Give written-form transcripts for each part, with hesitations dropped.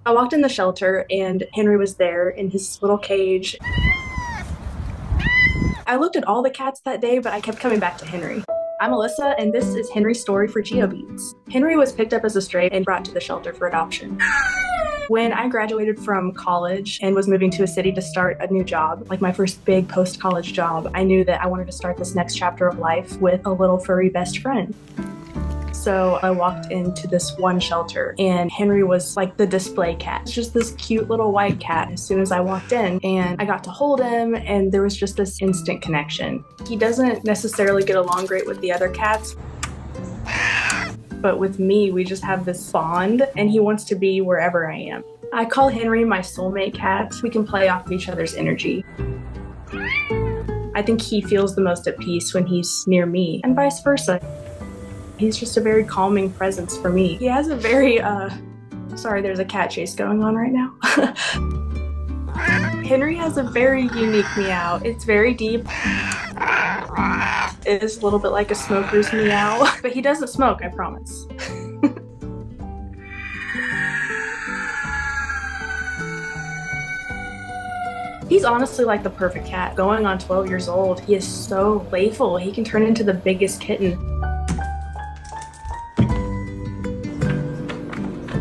I walked in the shelter and Henry was there in his little cage. I looked at all the cats that day, but I kept coming back to Henry. I'm Alyssa, and this is Henry's story for GeoBeats. Henry was picked up as a stray and brought to the shelter for adoption. When I graduated from college and was moving to a city to start a new job, like my first big post-college job, I knew that I wanted to start this next chapter of life with a little furry best friend. So I walked into this one shelter and Henry was like the display cat. It's just this cute little white cat as soon as I walked in, and I got to hold him and there was just this instant connection. He doesn't necessarily get along great with the other cats, but with me, we just have this bond and he wants to be wherever I am. I call Henry my soulmate cat. We can play off of each other's energy. I think he feels the most at peace when he's near me and vice versa. He's just a very calming presence for me. He has a very, sorry, there's a cat chase going on right now. Henry has a very unique meow. It's very deep. It is a little bit like a smoker's meow, but he doesn't smoke, I promise. He's honestly like the perfect cat. Going on 12 years old, he is so playful. He can turn into the biggest kitten.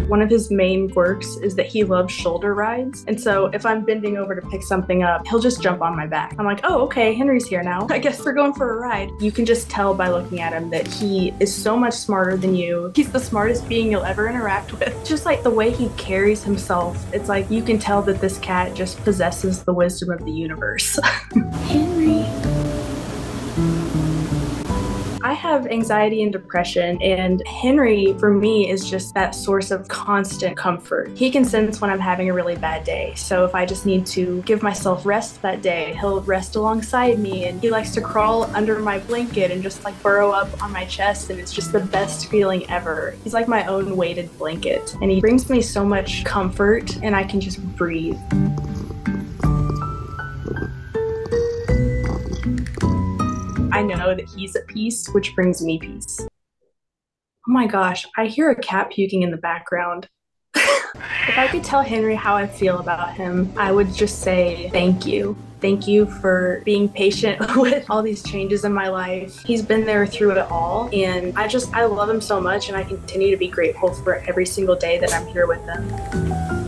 One of his main quirks is that he loves shoulder rides. And so if I'm bending over to pick something up, he'll just jump on my back. I'm like, oh, okay, Henry's here now. I guess we're going for a ride. You can just tell by looking at him that he is so much smarter than you. He's the smartest being you'll ever interact with. Just like the way he carries himself, it's like you can tell that this cat just possesses the wisdom of the universe. Henry. I have anxiety and depression, and Henry, for me, is just that source of constant comfort. He can sense when I'm having a really bad day, so if I just need to give myself rest that day, he'll rest alongside me, and he likes to crawl under my blanket and just like burrow up on my chest, and it's just the best feeling ever. He's like my own weighted blanket, and he brings me so much comfort, and I can just breathe. I know that he's at peace, which brings me peace. Oh my gosh, I hear a cat puking in the background. If I could tell Henry how I feel about him, I would just say thank you. Thank you for being patient with all these changes in my life. He's been there through it all, and I love him so much, and I continue to be grateful for every single day that I'm here with him.